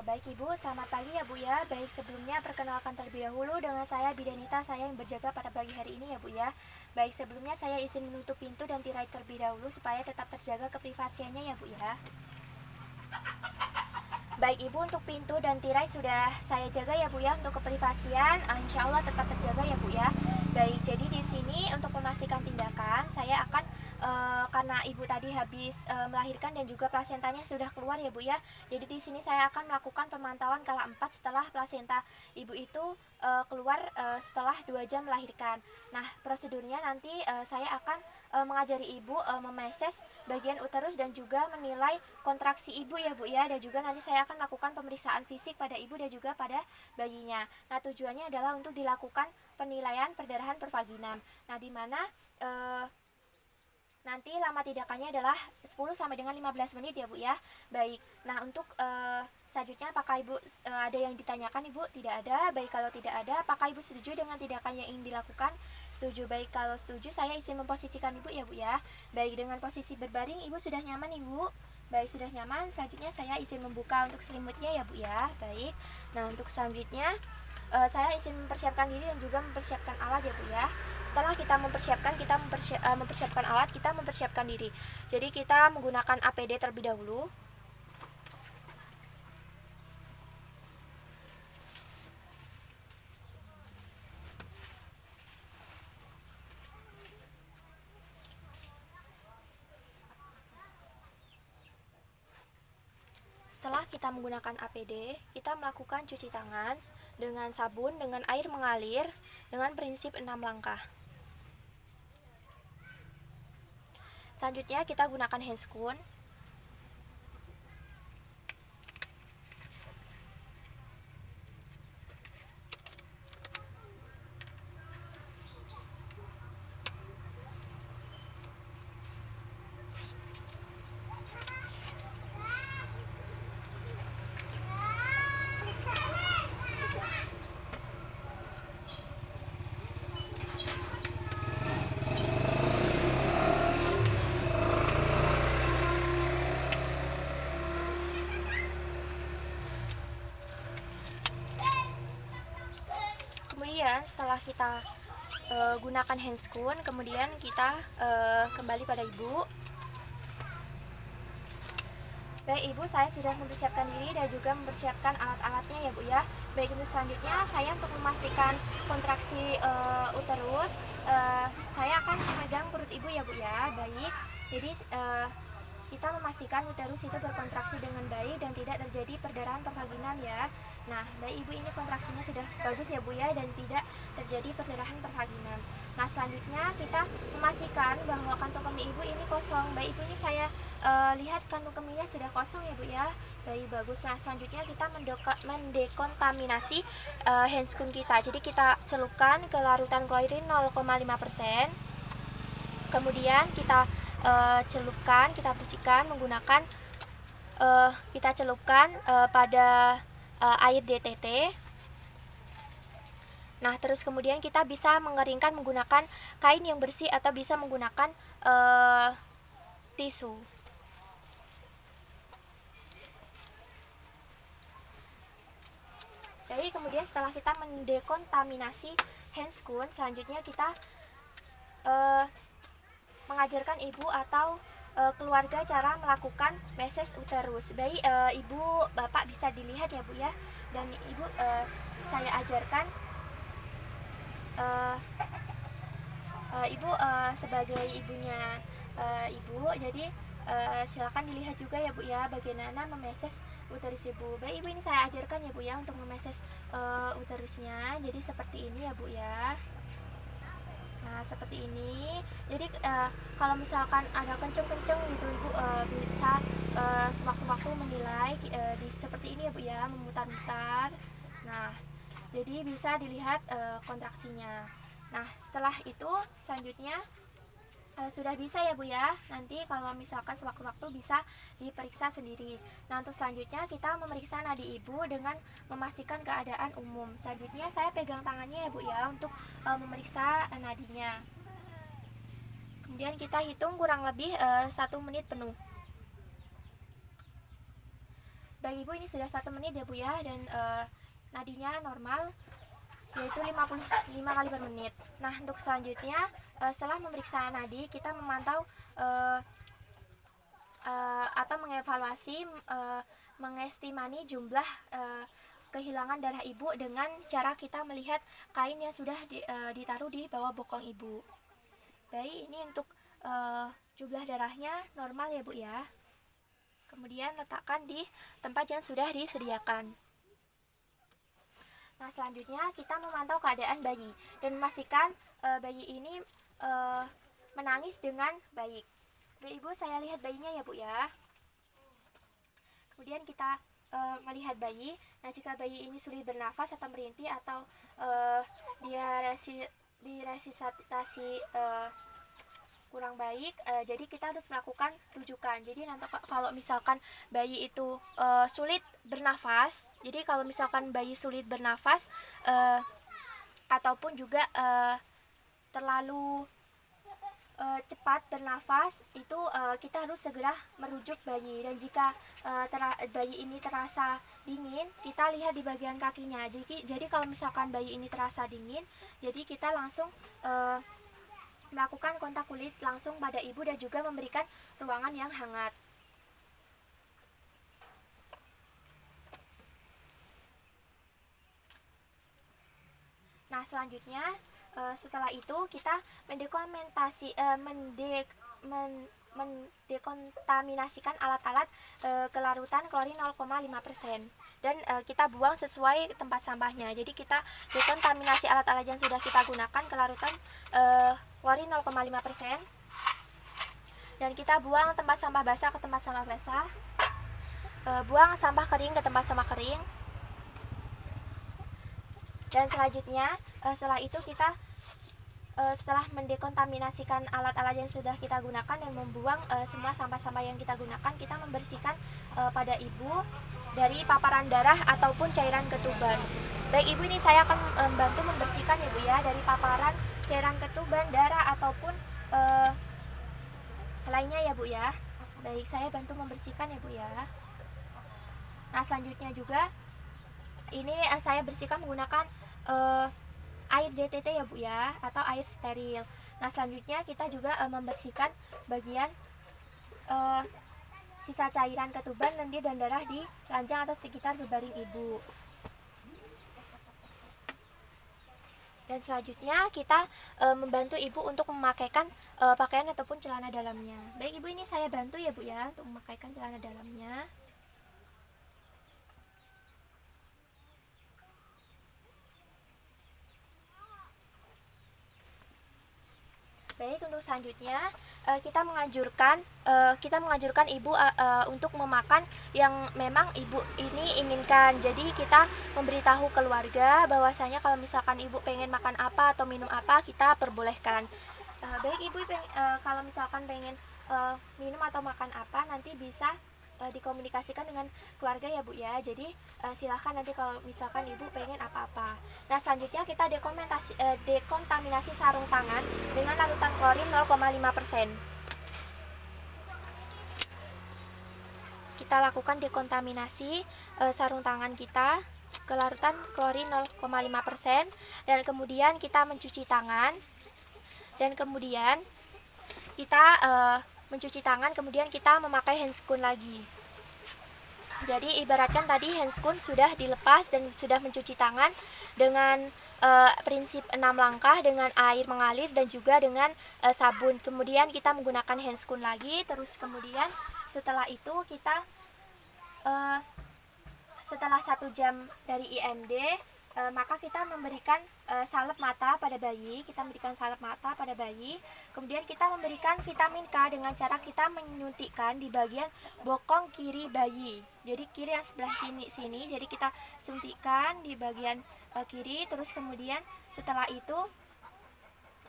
Baik Ibu, selamat pagi ya Bu ya. Baik, sebelumnya perkenalkan terlebih dahulu dengan saya Bidanita, saya yang berjaga pada pagi hari ini ya Bu ya. Baik, sebelumnya saya izin menutup pintu dan tirai terlebih dahulu supaya tetap terjaga keprivasiannya ya Bu ya. Baik Ibu, untuk pintu dan tirai sudah saya jaga ya Bu ya. Untuk keprivasian, insya Allah tetap terjaga ya Bu ya. Baik, jadi di sini untuk memastikan tindakan, saya akan karena Ibu tadi habis melahirkan dan juga plasentanya sudah keluar ya Bu ya. Jadi di sini saya akan melakukan pemantauan kala 4 setelah plasenta Ibu itu keluar setelah 2 jam melahirkan. Nah, prosedurnya nanti saya akan mengajari Ibu memeses bagian uterus dan juga menilai kontraksi Ibu ya Bu ya. Dan juga nanti saya akan melakukan pemeriksaan fisik pada Ibu dan juga pada bayinya. Nah, tujuannya adalah untuk dilakukan penilaian perdarahan per vaginam. Nah, di mana nanti lama tindakannya adalah 10 sampai dengan 15 menit ya Bu ya. Baik. Nah, untuk selanjutnya apakah Ibu ada yang ditanyakan Ibu? Tidak ada. Baik, kalau tidak ada, apakah Ibu setuju dengan tindakan yang ingin dilakukan? Setuju. Baik, kalau setuju saya izin memposisikan Ibu ya Bu ya. Baik, dengan posisi berbaring Ibu sudah nyaman Ibu? Baik, sudah nyaman. Selanjutnya saya izin membuka untuk selimutnya ya Bu ya. Baik. Nah, untuk selanjutnya saya izin mempersiapkan diri dan juga mempersiapkan alat ya Bu ya. Setelah kita mempersiapkan alat, kita mempersiapkan diri. Jadi kita menggunakan APD terlebih dahulu. Setelah kita menggunakan APD, kita melakukan cuci tangan dengan sabun dengan air mengalir dengan prinsip 6 langkah. Selanjutnya kita gunakan handscoon. Kemudian setelah kita gunakan handscoon, kemudian kita kembali pada Ibu. Baik Ibu, saya sudah mempersiapkan diri dan juga mempersiapkan alat-alatnya ya Bu ya. Baik, untuk selanjutnya saya untuk memastikan kontraksi uterus, saya akan memegang perut Ibu ya Bu ya. Baik, jadi kita memastikan uterus itu berkontraksi dengan baik dan tidak terjadi perdarahan per vaginam ya. Nah, baik Ibu, ini kontraksinya sudah bagus ya Bu ya dan tidak terjadi perdarahan per vaginam. Nah, selanjutnya kita memastikan bahwa kantong kemih Ibu ini kosong. Baik Ibu, ini saya lihat kantong kemihnya sudah kosong ya Bu ya. Baik, bagus. Nah, selanjutnya kita mendekontaminasi handscoon kita. Jadi kita celupkan ke larutan klorin 0,5%. Kemudian kita celupkan, kita bersihkan menggunakan kita celupkan pada air DTT. Nah, terus kemudian kita bisa mengeringkan menggunakan kain yang bersih atau bisa menggunakan tisu. Jadi kemudian setelah kita mendekontaminasi handscoon, selanjutnya kita mengajarkan Ibu atau keluarga cara melakukan meses uterus. Baik Ibu, Bapak bisa dilihat ya Bu ya. Dan Ibu saya ajarkan Ibu sebagai ibunya Ibu. Jadi silakan dilihat juga ya Bu ya bagaimana memeses uterus Ibu. Baik Ibu, ini saya ajarkan ya Bu ya untuk memeses uterusnya. Jadi seperti ini ya Bu ya. Nah, seperti ini. Jadi kalau misalkan ada kenceng-kenceng gitu Ibu bisa sewaktu-waktu menilai seperti ini ya Bu ya, memutar-mutar. Nah, jadi bisa dilihat kontraksinya. Nah, setelah itu selanjutnya sudah bisa ya Bu ya. Nanti kalau misalkan sewaktu-waktu bisa diperiksa sendiri. Nah, untuk selanjutnya kita memeriksa nadi Ibu dengan memastikan keadaan umum. Selanjutnya saya pegang tangannya ya Bu ya untuk memeriksa nadinya. Kemudian kita hitung kurang lebih 1 menit penuh. Baik Ibu, ini sudah 1 menit ya Bu ya, dan nadinya normal, yaitu 55 kali per menit. Nah, untuk selanjutnya setelah memeriksa nadi, kita memantau atau mengevaluasi, mengestimasi jumlah kehilangan darah ibu dengan cara kita melihat kain yang sudah ditaruh di bawah bokong ibu. Baik, ini untuk jumlah darahnya normal ya Bu ya. Kemudian letakkan di tempat yang sudah disediakan. Nah, selanjutnya kita memantau keadaan bayi dan memastikan bayi ini menangis dengan baik. Baik Ibu, saya lihat bayinya ya Bu ya. Kemudian kita melihat bayi. Nah, jika bayi ini sulit bernafas atau merintih atau dia resusitasi kurang baik, jadi kita harus melakukan rujukan. Jadi nanti kalau misalkan bayi itu sulit bernafas, jadi kalau misalkan bayi sulit bernafas ataupun juga terlalu cepat bernafas, itu kita harus segera merujuk bayi. Dan jika bayi ini terasa dingin, kita lihat di bagian kakinya. Jadi kalau misalkan bayi ini terasa dingin, jadi kita langsung melakukan kontak kulit langsung pada ibu dan juga memberikan ruangan yang hangat. Nah, selanjutnya setelah itu kita mendekontaminasikan alat-alat kelarutan klorin 0,5% dan kita buang sesuai tempat sampahnya. Jadi kita dekontaminasi alat-alat yang sudah kita gunakan kelarutan klorin 0,5%, dan kita buang tempat sampah basah ke tempat sampah basah, buang sampah kering ke tempat sampah kering. Dan selanjutnya setelah itu kita setelah mendekontaminasikan alat-alat yang sudah kita gunakan dan membuang semua sampah-sampah yang kita gunakan, kita membersihkan pada ibu dari paparan darah ataupun cairan ketuban. Baik Ibu, ini saya akan membantu membersihkan ya Bu ya, dari paparan cairan ketuban, darah ataupun lainnya ya Bu ya. Baik, saya bantu membersihkan ya Bu ya. Nah, selanjutnya juga ini saya bersihkan menggunakan air DTT ya Bu ya, atau air steril. Nah, selanjutnya kita juga membersihkan bagian sisa cairan ketuban, lendir dan darah di ranjang atau sekitar berbaring ibu. Dan selanjutnya kita membantu ibu untuk memakaikan pakaian ataupun celana dalamnya. Baik Ibu, ini saya bantu ya Bu ya untuk memakaikan celana dalamnya. Baik, untuk selanjutnya kita menganjurkan ibu untuk memakan yang memang ibu ini inginkan. Jadi kita memberitahu keluarga bahwasanya kalau misalkan ibu pengen makan apa atau minum apa, kita perbolehkan. Baik Ibu, kalau misalkan pengen minum atau makan apa, nanti bisa dikomunikasikan dengan keluarga ya Bu ya. Jadi silahkan nanti kalau misalkan ibu pengen apa-apa. Nah, selanjutnya kita dekontaminasi sarung tangan dengan larutan klorin 0,5%. Kita lakukan dekontaminasi sarung tangan kita ke larutan klorin 0,5%, dan kemudian kita mencuci tangan, dan kemudian kita mencuci tangan, kemudian kita memakai handscoon lagi. Jadi ibaratkan tadi handscoon sudah dilepas dan sudah mencuci tangan dengan prinsip 6 langkah dengan air mengalir dan juga dengan sabun. Kemudian kita menggunakan handscoon lagi, terus kemudian setelah itu kita setelah 1 jam dari IMD, maka kita memberikan salep mata pada bayi. Kemudian kita memberikan vitamin K dengan cara kita menyuntikkan di bagian bokong kiri bayi. Jadi kiri yang sebelah sini, jadi kita suntikkan di bagian kiri. Terus kemudian setelah itu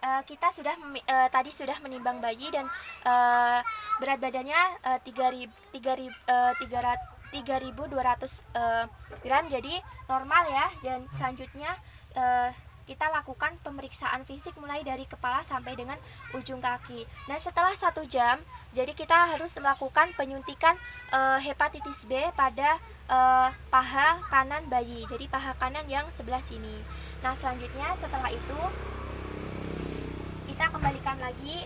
kita tadi sudah menimbang bayi dan berat badannya 3.200 gram, jadi normal ya. Dan selanjutnya kita lakukan pemeriksaan fisik mulai dari kepala sampai dengan ujung kaki. Nah, setelah 1 jam, jadi kita harus melakukan penyuntikan hepatitis B pada paha kanan bayi, jadi paha kanan yang sebelah sini. Nah, selanjutnya setelah itu kita kembalikan lagi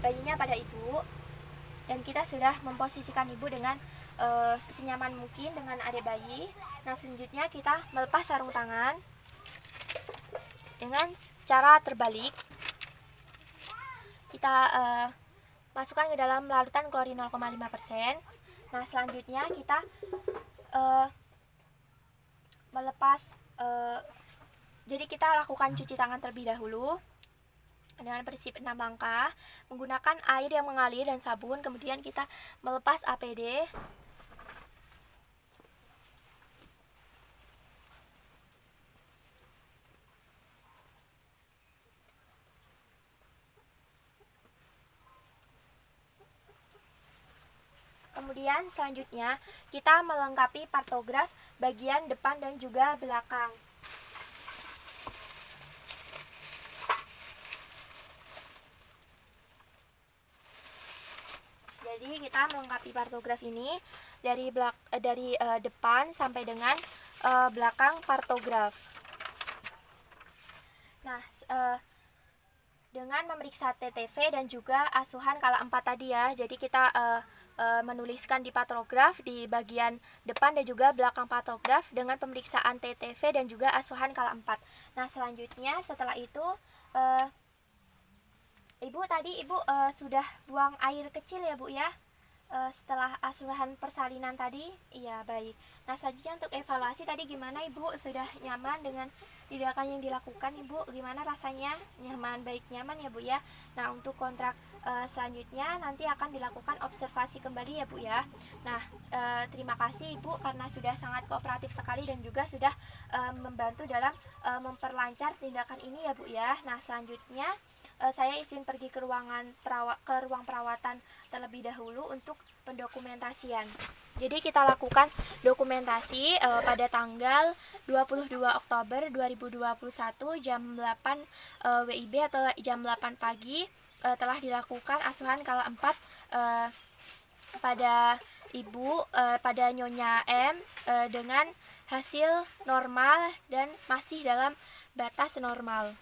bayinya pada ibu, dan kita sudah memposisikan ibu dengan senyaman mungkin dengan adik bayi. Nah, selanjutnya kita melepas sarung tangan dengan cara terbalik. Kita masukkan ke dalam larutan klorin 0,5%. Nah, selanjutnya kita melepas, jadi kita lakukan cuci tangan terlebih dahulu dengan prinsip 6 langkah menggunakan air yang mengalir dan sabun. Kemudian kita melepas APD. Kemudian selanjutnya kita melengkapi partograf bagian depan dan juga belakang. Jadi kita melengkapi partograf ini dari depan sampai dengan belakang partograf. Nah, dengan memeriksa TTV dan juga asuhan kala 4 tadi ya. Jadi kita menuliskan di partograf di bagian depan dan juga belakang partograf dengan pemeriksaan TTV dan juga asuhan kala 4. Nah, selanjutnya setelah itu Ibu tadi sudah buang air kecil ya Bu ya, setelah asuhan persalinan tadi. Iya, baik. Nah, selanjutnya untuk evaluasi tadi gimana Ibu? Sudah nyaman dengan tindakan yang dilakukan Ibu? Gimana rasanya? Nyaman, baik nyaman ya Bu ya. Nah, untuk kontrak selanjutnya nanti akan dilakukan observasi kembali ya Bu ya. Nah, terima kasih Ibu karena sudah sangat kooperatif sekali dan juga sudah membantu dalam memperlancar tindakan ini ya Bu ya. Nah, selanjutnya saya izin pergi ke ruang perawatan terlebih dahulu untuk pendokumentasian. Jadi kita lakukan dokumentasi pada tanggal 22 Oktober 2021 jam 8 WIB atau jam 8 pagi telah dilakukan asuhan kala 4 pada ibu, pada Nyonya M dengan hasil normal dan masih dalam batas normal.